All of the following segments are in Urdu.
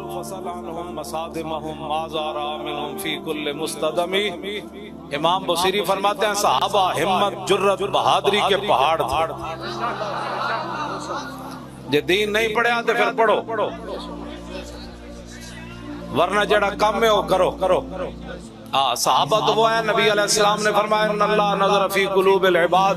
فصل عنهم مصادمهم ما زار منهم في كل مستدم. امام بصیری فرماتے ہیں صحابہ ہمت جرت بہادری کے پہاڑ تھے. جے دین نہیں پڑھیا تو پھر پڑھو، ورنہ جڑا کم ہے وہ کرو. صحابہ تو وہ ہیں، نبی علیہ السلام نے فرمایا ان اللہ نظر فی قلوب العباد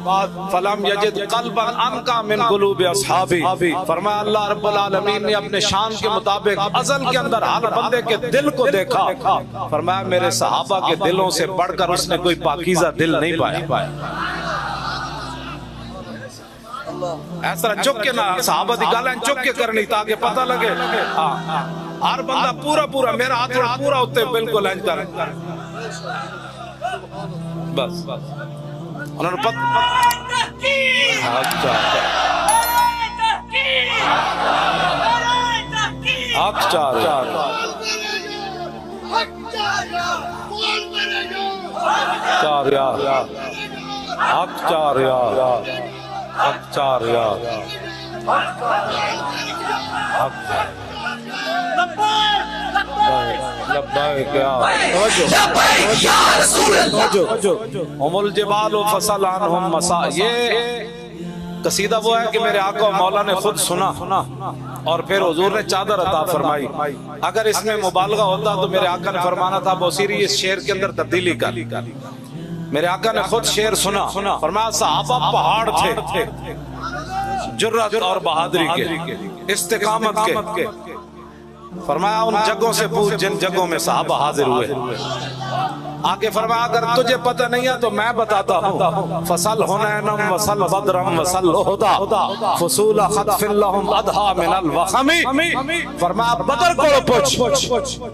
فلم یجد قلبا انقا من قلوب اصحابی. فرمایا اللہ رب العالمین نے اپنے شان کے مطابق ازل کے اندر ہر بندے کے دل کو دیکھا. فرمایا میرے صحابہ کے دلوں سے بڑھ کر اس نے کوئی پاکیزہ دل نہیں پایا. اس طرح چک کے نہ صحابہ دی گالیں چک کے کرنی تاکہ پتہ لگے ہر بندہ پورا میرا ہاتھ پورا ہوتے بالکل انج کر بس انہوں نے ام الجبال فصل عنہم مسا. یہ قصیدہ وہ ہے کہ میرے آقا و مولا نے خود سنا اور پھر حضور نے چادر عطا فرمائی. اگر اس میں مبالغہ ہوتا تو میرے آقا نے فرمانا تھا بصیری اس شعر کے اندر تبدیلی کر. میرے آقا نے خود شعر سنا، فرمایا صحابہ پہاڑ تھے جرات اور بہادری کے، استقامت کے. فرمایا ان جگہوں سے پوچھ جن جگہوں میں صحابہ حاضر ہوئے. آگے فرمایا اگر تجھے پتہ نہیں ہے تو میں بتاتا ہوں. فصل حنینم وصل بدرم وصل احدا فصول خطف لهم ادھا من الوخم. فرمایا بدر کوڑو پوچھ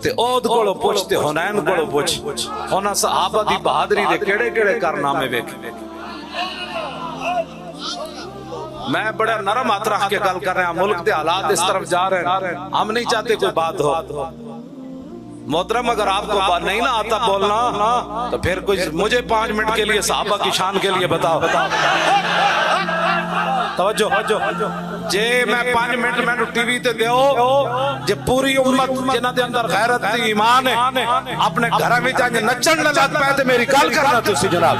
تے اود کوڑو پوچھ تے حنین کوڑو پوچھ. ہونا صحابہ دی بہادری دے کیڑے کیڑے کارنامے ویکھ. میں بڑا نرم ہاتھ رکھ کے گل کر رہے ہیں، ملک دے حالات اس طرف جا رہے ہیں، ہم نہیں چاہتے کوئی بات ہو. محترم اگر آپ کو بات نہیں نہ آتا بولنا تو پھر کوئی مجھے 5 منٹ کے لیے صحابہ کی شان کے لیے بتاؤ. توجہ جے میں 5 منٹ میں ٹی وی تے دیو جے پوری امت جنہاں دے اندر غیرت تے ایمان ہے اپنے گھر میں جا کے نچن نہ لگ پائے تے میری گل کرنا تسی جناب.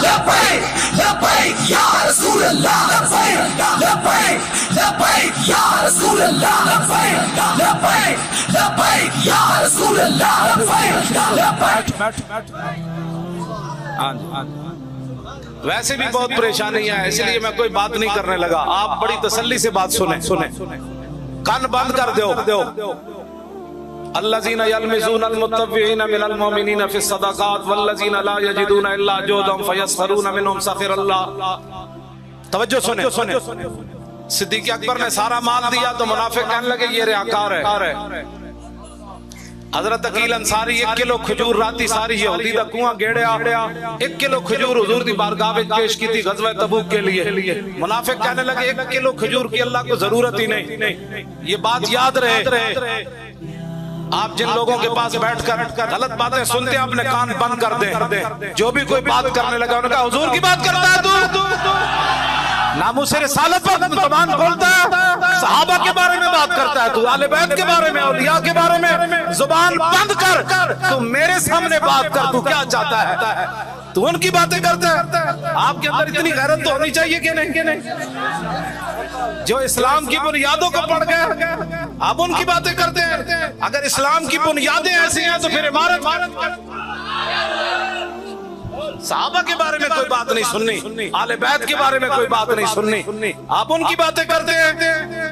لبیک لبیک یا رسول اللہ، لبیک لبیک لبیک یا رسول اللہ، لبیک لبیک لبیک یا رسول اللہ، لبیک لبیک. ویسے بھی بہت پریشانی ہے اس لیے میں کوئی بات نہیں کرنے لگا. آپ بڑی تسلی سے بات سنیں، کان بند کر دیو. الذين يلمزون المتطوعين من المؤمنين في الصدقات والذين لا يجدون الا جهدهم فيسخرون منهم سخر الله. توجہ سنیں. صدیق اکبر نے سارا مال دیا تو منافق کہنے لگے یہ ریاکار ہے. حضرت عقیل انصاری 1 کلو کھجور راتی ساری یہودی دا کنواں گیڑیا، 1 کلو کھجور حضور دی بارگاہ میں پیش کی تھی غزوہ تبوک کے لیے. منافق کہنے لگے 1 کلو کھجور کی اللہ کو ضرورت ہی نہیں. یہ بات یاد رہے، آپ جن لوگوں کے پاس بیٹھ کر غلط باتیں سنتے ہیں اپنے کان بند کر دیں. جو بھی کوئی بات کرنے لگا انہوں نے کہا حضور کی بات کرتا ہے تو ناموس رسالت پر زبان کھولتا ہے، صحابہ کے بارے میں بات کرتا ہے تو، اہل بیت کے بارے میں، اولیاء کے بارے میں زبان بند کر. تو میرے سامنے بات کر، تو کیا چاہتا ہے؟ تو ان کی باتیں کرتا ہے. آپ کے اندر اتنی غیرت تو ہونی چاہیے کہ نہیں؟ جو اسلام کی بنیادوں کو پڑھ گئے آپ ان کی باتیں کرتے ہیں. اگر اسلام کی بنیادیں ایسی ہیں تو پھر عمارت. صحابہ کے بارے میں کوئی بات نہیں سننی، آل بیت کے بارے میں کوئی بات نہیں سننی. آپ ان کی باتیں کرتے ہیں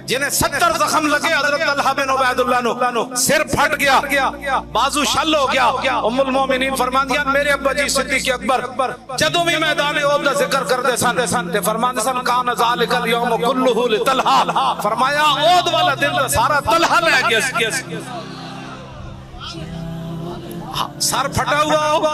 جنہیں 70 زخم لگے. حضرت طلحہ بن عبید اللہ نو سر پھٹ گیا، بازو شل ہو گیا. ام المومنین فرماندیاں میرے ابا جی صدیق اکبر جدوں بھی میدان احد دا ذکر کرتے سن تے فرماندے سن کان ذالک الیوم کلہ لطلحہ. فرمایا احد والا دن سارا طلحہ لے گیا. سر پھٹا ہوا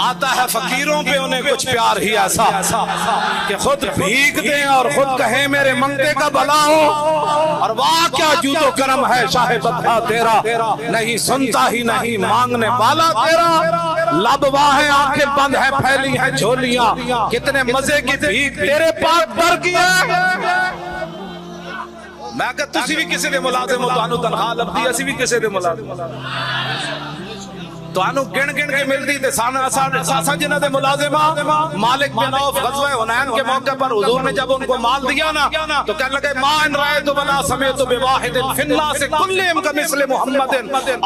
آتا ہے فقیروں پہ انہیں کچھ پیار ہی ایسا کہ خود بھیگ دیں اور خود کہیں میرے منگتے کا بھلا ہو، اور واہ کیا جود و کرم ہے شاہ بدھا تیرا، نہیں سنتا ہی نہیں مانگنے والا تیرا، لب واہ ہیں آنکھیں بند ہیں پھیلی ہیں جھولیاں، کتنے مزے کی بھیگ تیرے پاک در کی ہے۔ میں کہا تسی بھی کسی دے ملازم ہو، تو تنخواہ لبدی اسی بھی کسی دے ملازم تو انو گن گن کے ملتی تھے ساسا جنہ دے ملازمہ مالک بن عوف غزوہ حنین کے موقع پر حضور نے جب ان کو مال دیا نا تو کہنے لگے ما ان رائے تو بلا سمیت بواحد فی الناس کلہم کمثل محمد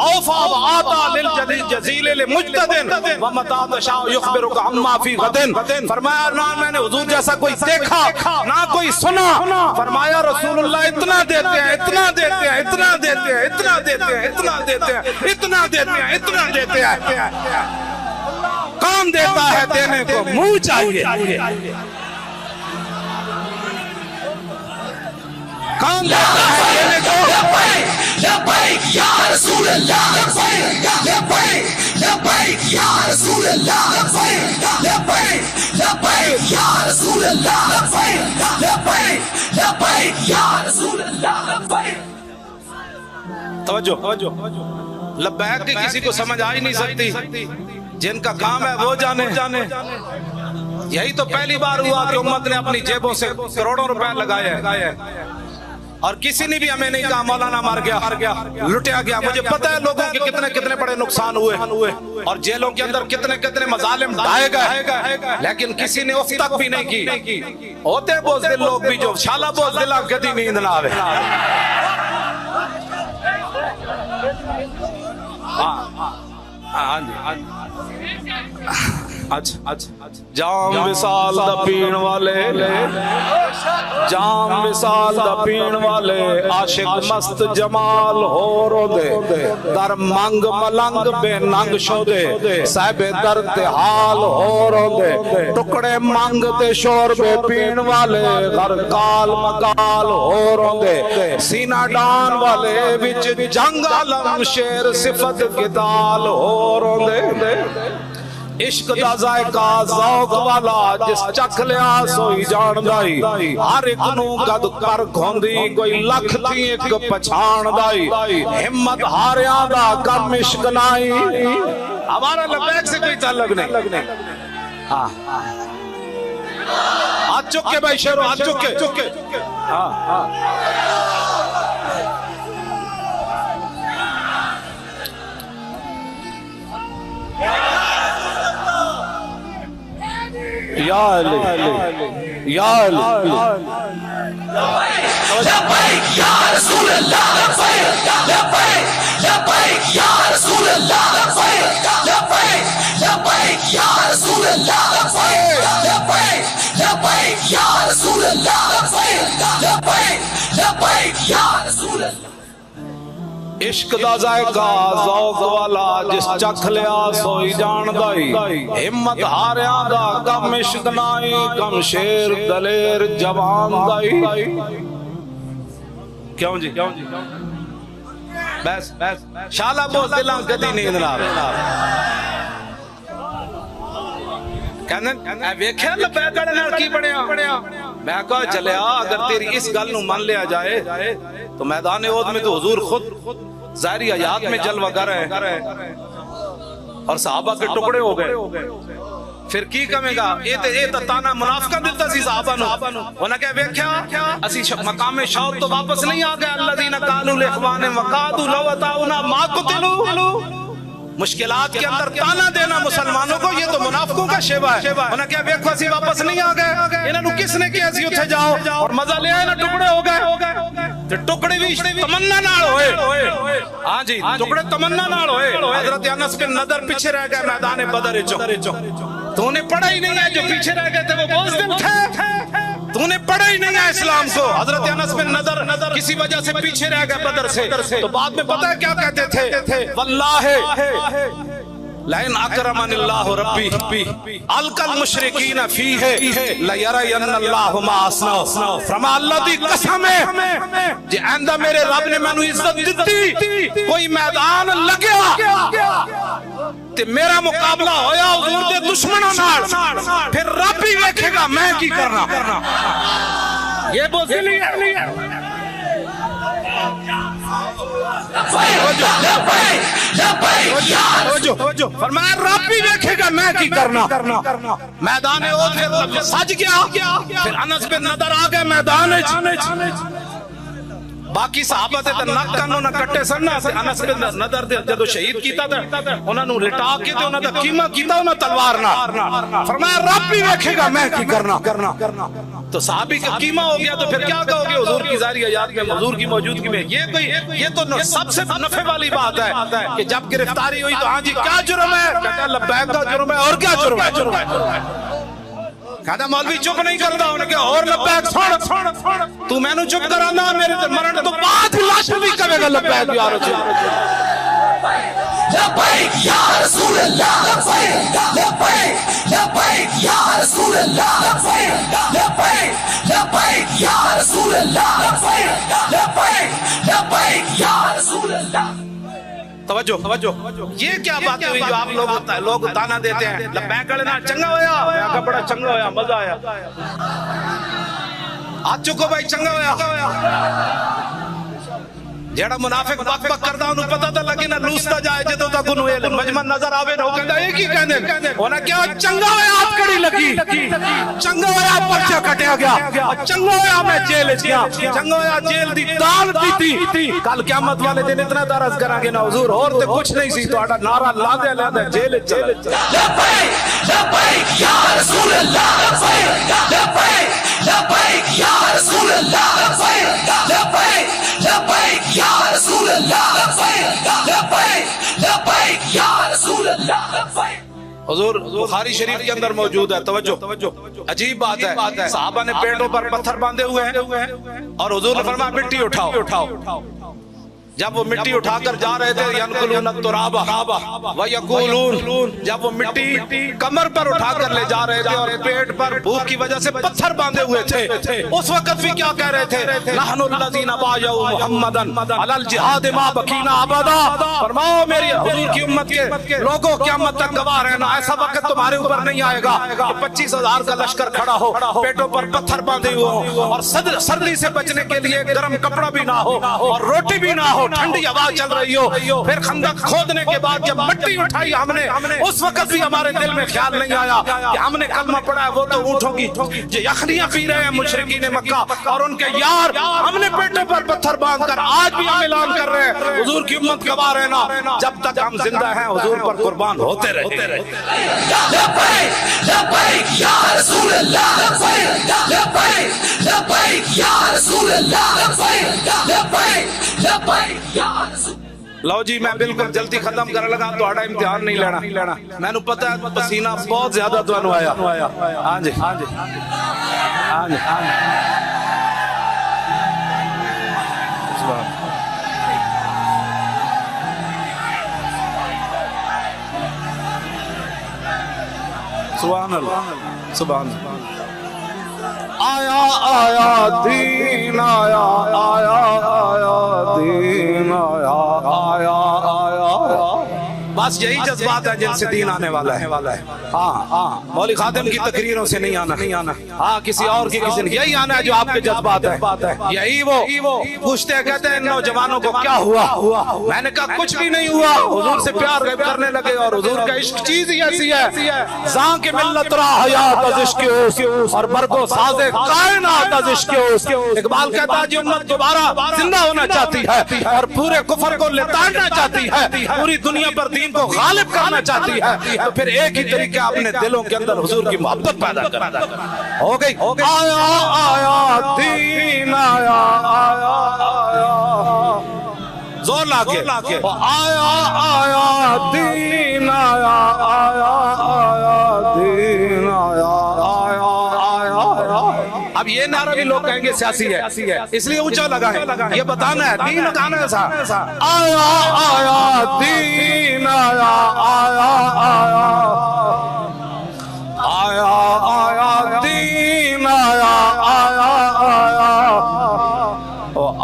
اوفا وآتا للجزیل لمجتد ومتا تشاء یخبرک عما فی غد۔ فرمایا نہ میں نے حضور جیسا کوئی دیکھا نہ کوئی سنا، فرمایا رسول اللہ اتنا دیتے ہیں اتنا دیتے ہیں اتنا دیتے ہیں اتنا دیتے ہیں اتنا دیتے ہیں اتنا دیتے ہیں اتنا دیتے ہیں، کام دیتا ہے دینے کو منہ چاہیے، کام دیتا ہے دینے کو۔ لبیک یا رسول اللہ، لبیک لبیک یا رسول اللہ، لبیک لبیک یا رسول اللہ، لبیک لبیک یا رسول اللہ۔ توجہ، لبیک کی کسی کو سمجھ آ ہی نہیں سکتی، جن کا کام ہے وہ جانے۔ یہی تو پہلی بار ہوا کہ امت نے اپنی جیبوں سے کروڑوں روپے لگائے ہیں اور کسی نے بھی ہمیں نہیں کہا مولانا مر گیا لٹیا گیا۔ مجھے پتا ہے لوگوں کے کتنے کتنے بڑے نقصان ہوئے اور جیلوں کے اندر کتنے کتنے مظالم ڈھائے گئے، لیکن کسی نے اف تک بھی نہیں کی۔ ہوتے بزدل لوگ بھی جو شالا بزدلا کدی نیند نہ آوے۔ جام وصال دا پین والے، جام وصال دا پین والے، عاشق مست جمال ہو رو دے، در منگ ملنگ بے ننگ شو دے، صاحب درد حال ہو رو دے، ٹکڑے منگ تے شور بے پین والے، غرقال مقال ہو رو دے، سینہ ڈان والے وچ جنگ علم شیر صفت قتال ہو رو دے۔ عشق دا ذائقہ ذوق والا جس چکھ لیا سوئی جان دائی، ہر ایک نو قد کر گھوندی کوئی لکھ تھی ایک پچھان دائی، ہمت ہاریاں دا کم عشق نائی۔ ہمارا لبیک سے کوئی تعلق نہیں۔ ہاتھ چکے بھائی شیرو، ہاتھ چکے۔ یا علی یا علی لبیک یا رسول اللہ، لبیک لبیک یا رسول اللہ، لبیک لبیک یا رسول اللہ، لبیک لبیک یا رسول اللہ، لبیک لبیک یا رسول اللہ۔ عشق دا ذائقہ ذوق والا جس چکھ لیا سوئی جان دائی، ہمت ہاریاں دا کم عشق نائی، کم شیر دلیر جوان دائی۔ کیوں جی بس شالا بوز دلاں کدی نیند نہ آوے۔ کہنے اے ویکھیا لبیک کڑے نال کی بنیا؟ میں کہا چلیا اگر تیری اس گل نو من لیا جائے تو میدان احد میں تو حضور خود ظاہری حیات میں جلوہ گر ہے اور صحابہ کے ٹکڑے ہو گئے۔ پھر کی کمے گا اے تانا منافقہ دیتا سی صحابہ نو، انہاں کہا ویکھیا اسی مقام شوق تو واپس نہیں آ گئے، الذین قالوا لاخوانہم وقعدوا لو اطاعونا ما قتلوا۔ مشکلات کے اندر تانا دینا مسلمانوں کو یہ تو منافقوں کا شیوا ہے۔ انہاں کہا ویکھو اسی واپس نہیں آ گئے، انہاں نو کس نے کہا سی اتھے جاؤ اور مزہ لے آئے نا ٹکڑے ہو گئے۔ تے ٹکڑے بھی تمنا نال ہوئے، ہاں جی ٹکڑے تمنا نال ہوئے۔ حضرت انس بن نضر پیچھے رہ گئے میدان بدر چو، تو نے پڑھا ہی نہیں ہے، جو پیچھے رہ گئے تھے وہ بزدل تھے، تو نے پڑھا ہی نہیں ہے اسلام کو۔ حضرت انس بن نضر کسی وجہ سے پیچھے رہ گئے بدر سے، تو بعد میں پتہ ہے کیا کہتے تھے؟ واللہ لئن اکرمن اللہ ربی القل مشرکین فیہ لیرین اللہ ما اصنع فرما اللہ دی قسم ہے جی آئندہ میرے رب نے میں نے عزت دیتی کوئی میدان لگیا تے میرا مقابلہ ہویا حضور دے دشمنوں نال پھر رب ہی دیکھے گا میں کی کرنا یہ بوزلی ہے فرمایا رب بھی دیکھے گا میں کی کرنا میدان احد سج گیا پھر انس بن نضر آ گئے میدان باقی صحابہ تے نک کانوں نہ کٹے سن انس بن نضر دے جدو شہید کیتا تے انہاں نو لٹا کے تے انہاں دا کیما کیتا انہاں تلوار نال فرمایا رب بھی دیکھے گا میں کی کرنا تو صحابی کا قیمہ ہو گیا تو پھر کیا کہو گے حضور کی ظاہری حیات میں حضور کی موجودگی میں یہ تو سب سے نفع والی بات ہے کہ جب گرفتاری ہوئی تو ہاں جی کیا جرم ہے کہتا ہے لبیک کا جرم ہے اور کیا جرم ہے کہتا مولوی چپ نہیں کرتا انہیں کہ اور لبیک چھوڑ تو میں نے چپ کرانا میرے مرن تو بات لاش بھی کرے گا لبیک یا رسول لبیک یا رسول اللہ لبیک لبیک لبیک یا رسول اللہ لبیک لبیک لبیک یا رسول اللہ لبیک لبیک لبیک یا رسول اللہ توجہ یہ کیا بات ہوئی جو آپ لوگ تانا دیتے ہیں لبیک کڑنا چنگا ہویا میں کہا بڑا چنگا ہویا مزہ آیا آج چکو بھائی چنگا ہویا جیڑا منافق بک بک کردا انہوں پتہ تھا لگی نہ لوستا جائے جدو تک انہوں مجمع نظر آوے نہ ہو کہندا ایک ہی کہندے ہونا کیا چنگا ہویا آپ کڑی لگی چنگا ہویا پرچہ کٹیا گیا چنگا ہویا میں جیل گیا چنگا ہویا جیل دی دال پیتی کل قیامت والے دن اتنا درس کریں گے نا حضور اور تے کچھ نہیں سی تو نعرہ لا دے جیل لبیک لبیک یا رسول اللہ لبیک لبیک لبیک یا رسول اللہ لبیک لبیک لبیک یا رسول اللہ لبیک لبیک لبیک یا رسول اللہ لبیک حضور بخاری شریف کے اندر موجود ہے توجہ عجیب بات ہے صحابہ نے پیٹوں پر پتھر باندھے ہوئے ہیں اور حضور نے فرمایا مٹی اٹھاؤ جب وہ مٹی اٹھا کر جا رہے تھے ینقلون التراب ویقولون جب وہ مٹی کمر پر اٹھا کر لے جا رہے تھے اور پیٹ پر بھوک کی وجہ سے پتھر باندھے ہوئے تھے اس وقت بھی کیا کہہ رہے تھے نحن الذین بایعوا محمدا علی الجہاد ما بقینا ابدا فرماؤ میری حضور کی امت کے لوگوں قیامت تک گواہ رہنا ایسا وقت تمہارے اوپر نہیں آئے گا کہ 25,000 کا لشکر کھڑا ہو پیٹوں پر پتھر باندھے ہوئے ہوں اور سردی سے بچنے کے لیے گرم کپڑا بھی نہ ہو اور روٹی بھی نہ ہو ٹھنڈی ہوا چل رہی ہو پھر خندق کھودنے کے بعد جب مٹی اٹھائی ہم نے اس وقت بھی ہمارے دل میں خیال نہیں آیا کہ ہم نے کلمہ پڑھا ہے وہ تو اونٹوں کی جو یخنیاں پی رہے ہیں مشرکین مکہ اور ان کے یار ہم نے پیٹوں پر پتھر باندھ کر آج بھی ہم اعلان کر رہے ہیں حضور کی امت گواہ رہنا جب تک ہم زندہ ہیں حضور پر قربان ہوتے رہے لبیک لبیک یا رسول اللہ لبیک لبیک لبیک یا رسول اللہ لبیک لبیک لبیک یا رسول لو جی میں بالکل جلدی ختم کرنے لگا تو آڑا امتحان نہیں لینا میں نے پتہ ہے پسینہ بہت زیادہ تو انو آیا ہاں جی سبحان اللہ سبحان اللہ آیا دین آیا دین آیا بس یہی جذبات ہے جن سے دین آنے والا ہے ہاں مولی خادم کی تقریروں سے نہیں آنا ہاں کسی اور کی کسی یہی آنا ہے جو آپ کے جذبات ہے یہی وہ پوچھتے ہیں کہتے ہیں نوجوانوں کو کیا ہوا میں نے کہا کچھ بھی نہیں ہوا حضور سے پیار کرنے لگے اور حضور کا عشق چیز ہی ایسی ہے زاں کے ملت را حیات از عشق اوس اور برگو ساز کائنات از عشق اوس اقبال کہتا ہے جو امت دوبارہ زندہ ہونا چاہتی ہے اور پورے کفر کو لتاڑنا چاہتی ہے پوری دنیا پر دین کو غالب کرنا چاہتی ہے تو پھر ایک ہی طریقہ اپنے دلوں کے اندر حضور کی محبت پیدا کرنا ہو گئی آیا دین آیا زور لا کے آیا دین آیا دین آیا اب اب یہ نعرہ بھی لوگ کہیں گے سیاسی ہے، اس لیے اونچا لگا ہے، یہ بتانا ہے دین لگانا ہے صاحب. آیا آیا دین آیا آیا آیا آیا آیا دین آیا آیا آیا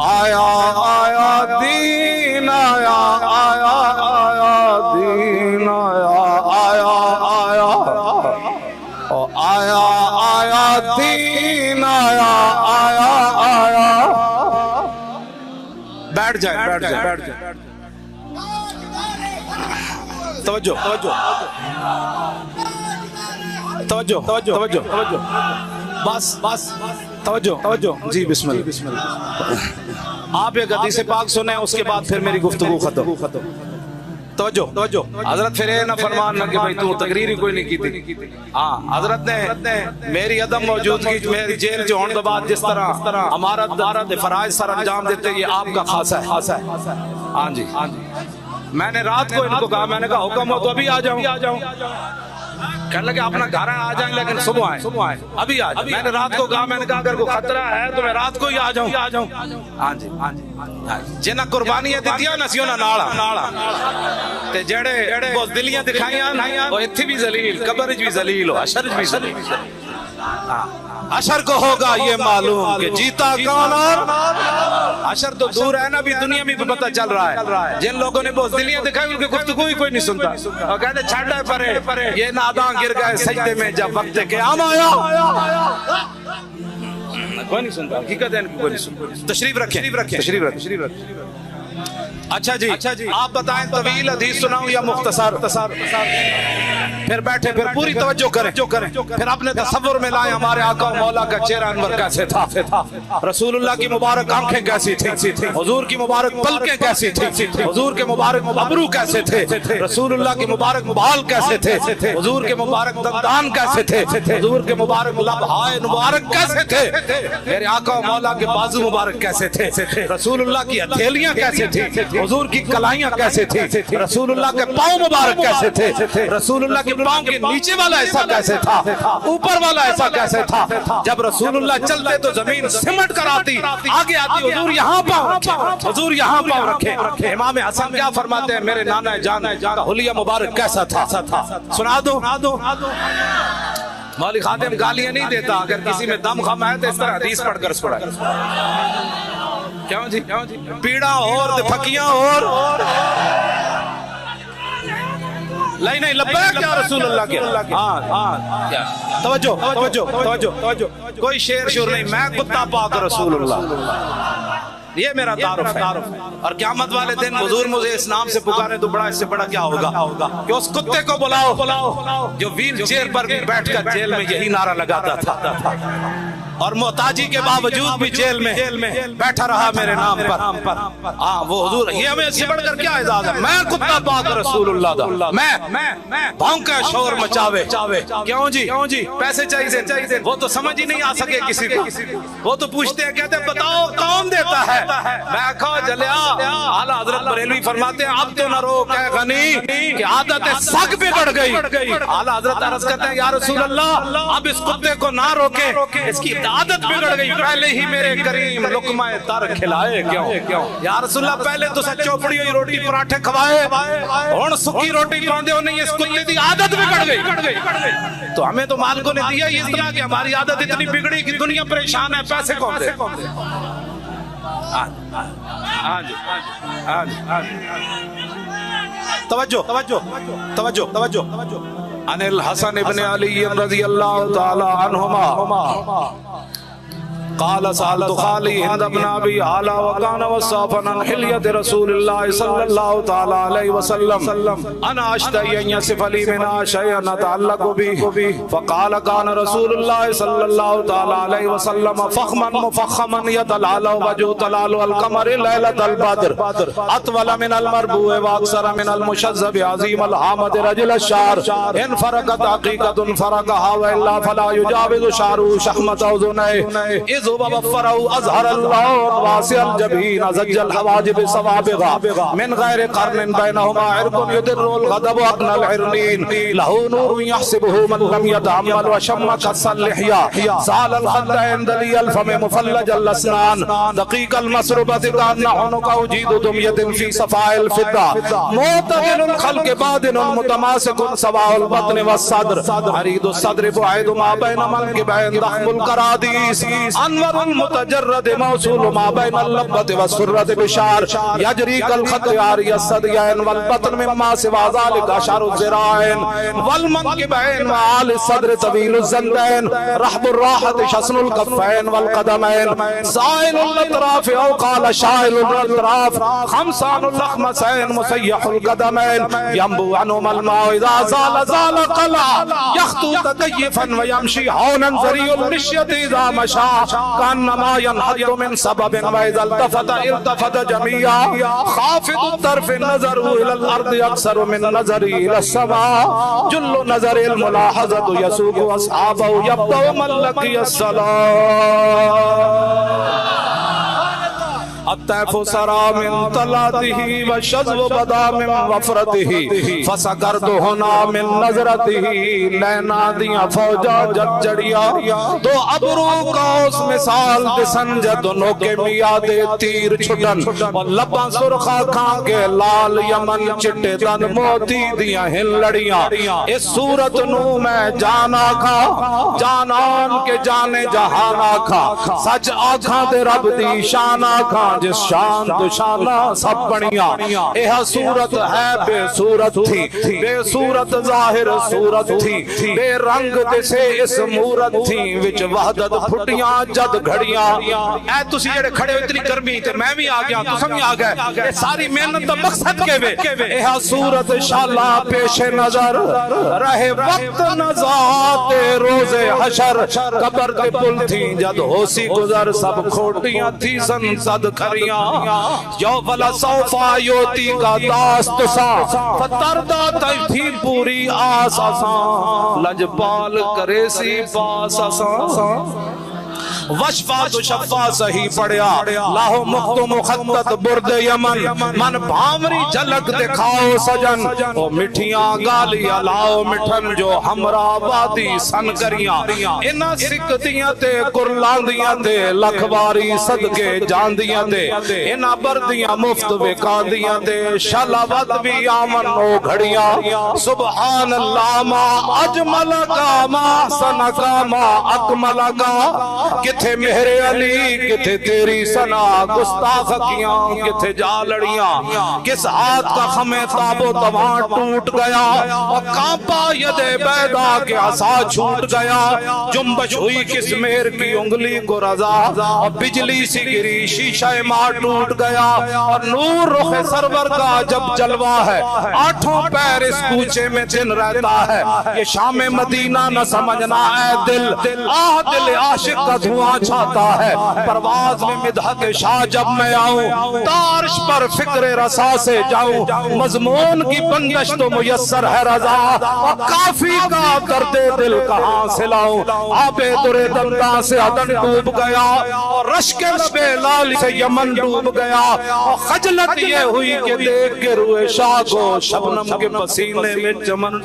آیا آیا دین آیا آیا آیا دین آیا آیا آیا آیا آیا دین آیا آیا آیا. بیٹھ جائیں بیٹھ جائیں بیٹھ جائیں. توجہ توجہ توجہ توجہ توجہ توجہ بس بس توجہ توجہ. جی بسم اللہ. آپ ایک حدیث پاک سنیں اس کے بعد پھر میری گفتگو ختم. توجہ توجہ. حضرت پھر نہ فرمان نہ کہ بھئی تو تقریر ہی کوئی نہیں کی تھی. ہاں حضرت نے میری عدم موجودگی میری جیل جو ہونے کے بعد جس طرح ہمارا فرائض سر انجام دیتے یہ آپ کا خاصہ ہے. ہاں جی میں نے رات کو ان کو کہا، میں نے کہا حکم ہو تو ابھی آ جاؤں. کہنے لگے اپنا گھر آ جائیں لیکن صبح آئیں ابھی آ جاؤں. میں نے رات کو کہا، میں نے کہا اگر کوئی خطرہ ہے تو میں رات کو ہی آ جاؤں. ہاں جی جنہ قربانیاں دیتیاں نہ سیوں نہ ناڑا تے جڑے بزدلیاں دکھائیاں وہ اتھی بھی ذلیل، قبر بھی ذلیل ہو، حشر بھی ذلیل. حشر کو ہوگا یہ معلوم کہ جیتا کون. اور حشر تو دور ہے نا، بھی دنیا میں بھی پتہ چل رہا ہے. جن لوگوں نے بزدلیاں دکھائی ان کی گفتگو ہی کوئی نہیں سنتا. اور کہتے چھڑے پرے یہ ناداں گر گئے سجدے میں جب وقت قیام آیا. کوئی نہیں سنتا، حقیقت ہے ان کی کوئی نہیں سنتا. تشریف رکھیں. اچھا جی آپ بتائیں طویل حدیث سناؤں یا مختصر؟ پھر بیٹھے پھر پوری توجہ کریں پھر اپنے تصور میں لائیں ہمارے آقا و مولا کا چہرہ انور کیسے تھا، رسول اللہ کی مبارک آنکھیں کیسی تھی، حضور کی مبارک پلکیں کیسی تھی، حضور کے مبارک ابرو کیسے تھے، رسول اللہ کے مبارک بال کیسے تھے، حضور کے مبارک دندان کیسے تھے، حضور کے مبارک لبہائے مبارک کیسے تھے، میرے آقا و مولا کے بازو مبارک کیسے تھے، رسول اللہ کی ہتھیلیاں کیسے تھی، حضور کی کلائیاں کیسے تھی، رسول اللہ کے پاؤں مبارک کیسے تھے، رسول اللہ کے پاؤں کے نیچے والا ایسا کیسے تھا، اوپر والا ایسا کیسے تھا. جب رسول اللہ چلتے تو زمین سمٹ کر آتی، آگے آتی حضور یہاں پاؤں رکھے، حضور یہاں پاؤں رکھے. امام حسن کیا فرماتے ہیں، میرے نانا جان کا حلیہ مبارک کیسا تھا، سنا دو. مولی خاتم گالیاں نہیں دیتا، اگر کسی میں دم خم ہے تو اس طرح حدیث پڑھ کر سنائے. کیوں جی پیڑا اور پھکیاں اور نہیں لبیک یا رسول اللہ کے. ہاں توجہ کوئی شیر شور نہیں، میں کتا پاک رسول اللہ، یہ میرا تعارف ہے. اور قیامت والے دن حضور مجھے اس نام سے پکارے تو بڑا اس سے بڑا کیا ہوگا کہ اس کتے کو بلاؤ جو ویل چیئر پر بیٹھ کر جیل میں یہی نعرہ لگاتا تھا اور محتاجی کے باوجود بھی جیل میں بیٹھا رہا میرے نام پر. ہاں وہ حضور، یہ ہمیں اس سے بڑھ کر کیا اعزاز ہے. میں کتا پاک رسول اللہ دا، میں بھونکے شور مچاوے. کیوں جی پیسے چاہیے، وہ تو سمجھ ہی نہیں آ سکے کسی کو. وہ تو پوچھتے ہیں، کہتے ہیں بتاؤ کون دیتا ہے. میں کہا جلیا اعلیٰ حضرت بریلوی فرماتے ہیں اب تو نہ روک اے غنی کہ عادت سگ بگڑ گئی. اعلیٰ حضرت عرض کرتے ہیں یا رسول اللہ اب اس کتے کو نہ روکے، اس کی عادت بگڑ گئی، پہلے ہی میرے کریم لقمہ تر کھلائے. کیوں یا رسول اللہ پہلے تو سچ چوپڑی ہوئی روٹی پراٹھے کھوائے، ہن سکی روٹی کھاندے ہو نہیں، اس کتے دی عادت بگڑ گئی. تو ہمیں تو مالکوں نے دیا اس طرح کہ ہماری عادت اتنی بگڑی کہ دنیا پریشان ہے، پیسے کون دے. توجہ عن الحسن ابن علی رضی اللہ تعالی عنہما قال سألت خالي هند بن أبي هالة وكان وصافا عن حلية رسول الله صلى الله تعالى عليه وسلم أنا أشتهي أن يصف لي منها شيئا نتعلق به فقال كان رسول الله صلى الله تعالى عليه وسلم فخما مفخما يتلالى وجهه تلالى القمر ليلة البدر أطول من المربوع وأكثر من المشذب عظيم الحامد رجل الشعر إن فرقت حقيقة فرقها وإلا فلا يجاوز شعره شحمة أذنيه يميز ووفره أظهر الله واسع الجبين زج الحواجب صوابغا من غير قرن بينهما عرق يدر الغضب أقنى العرنين له نور يحسبه من لم يتأمل وشم كس اللحية زال الخدين دلي الفم مفلج الأسنان دقيق المسربة كأن عنق جيد دمية في صفاء الفضة معتدل الخلق بادن متماسك سواء البطن والصدر عريض الصدر بعيد ما بين منكبين ضخم القراديس انور المتجرد موصول ما بين اللبة والسرة بشار يجري كالخط عاري الصديين والبطن مما سوى ذلك أشعر الزراعين والمنكبين وعال الصدر طويل الزندين رحب الراحة شسن الكفين والقدمين سائل الأطراف أو قال شائل الأطراف خمسان الأخمسين مسيح القدمين ينبو عنهما الماء إذا زال قلع يخطو تكيفا ويمشي هونا زري المشية إذا مشى كأنما ينحط من سبب وإذا التفت جميعا خافض الطرف النظر إلى الأرض أكثر من نظر إلى السماء جل نظر الملاحظة يسوق أصحابه يبدأ من لقي السلام الطيف سرى من طلاته والشذب بدا من وفرته فسکرت هنا من نظرته لینا دیا فوجا جد جڑیا تو ابرو کا اس مثال دسنج دونوں کے میاد تیر چھٹن اور لباں سرخا کھان کے لال یمن چٹے دن موتی دیا ہن لڑیاں اس صورت نو میں جانا کھا جانان کے جانے جہانا کھا سچ آنکھاں دے رب دی شانا کھا جس شان تو شانہ سب بڑیاں یہ صورت ہے بے صورت تھی بے صورت ظاہر صورت تھی بے رنگ دسے اس مورت تھی وچ وحدت پھٹیاں جد گھڑیاں اے تسی جڑے کھڑے ہو اتنی گرمی تے میں بھی آ گیا تساں بھی آ گئے یہ ساری محنت دا مقصد کے وے یہ صورت شالا پیش نظر رہے وقت نزات روز حشر قبر تے پل تھی جد ہوسی گزر سب کھوٹیاں تھی سن صد کھریاں یو فلا صوفا یوتی کا داست سا فتردہ تھی پوری آس آسان لجبال کرے سی پاس آسان وشفا تو شفا سہی پڑیا لاہو مخت مخطط برد یمن من بھامری جھلک دکھاؤ سجن او مٹھیاں گالیاں لاؤ مٹھن جو ہمراہ وادی سن کریاں انہ سکتیاں تے کرلاندیاں تے لکھواری صدقے جاندیاں تے انہ بردیاں مفت وکاندیاں تے شلاوت بھی آمن او گھڑیاں سبحان اللہ ما اجمل کا ما حسن کا ما اکمل کا کتھے مہر علی کتھے تیری سنا گستاخیاں کتھے جالڑیاں کس ہاتھ کا خمیں تاب و تواں ٹوٹ گیا اور کانپا ید بیدا کے عصا چھوٹ گیا جنبش ہوئی کس مہر کی انگلی کو رضا اور بجلی سی گری شیشہ ماں ٹوٹ گیا اور نور رخ سرور کا جب جلوہ ہے آٹھوں پیر اس کوچے میں دن رہتا ہے یہ شام مدینہ نہ سمجھنا اے دل دل عاشق کا دھواں چھاتا ہے پرواز میں مدحت شاہ جب میں آؤں تارش پر فکر رسا سے جاؤں مضمون کی بندش تو میسر ہے رضا اور کافی کا درد دل کہاں سے لاؤں آبے در دنداں سے عدن ڈوب گیا اور رشک لبے لال سے یمن ڈوب گیا اور خجلت یہ ہوئی کہ دیکھ کے روئے شاہ کو شبنم کے پسینے میں چمن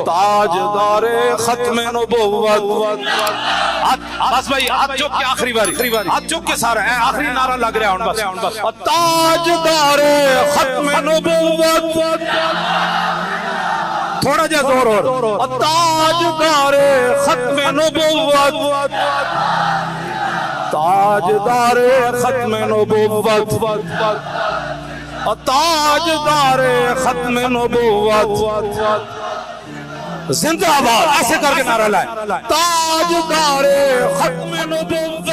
تاجدار ختم نبوت بس بھائی ہاتھ چوک کے آخری باری ہاتھ چوک کے سارا ہے آخری نعرہ لگ رہا ہے بس تاجدار ختم نبوت تھوڑا جا زور اور تاجدار ختم نبوت تاجدار ختم نبوت تاجدار ختم نبوت زندہ آباد ایسے کر کے نعرہ لائے تاجدار ختم نبوت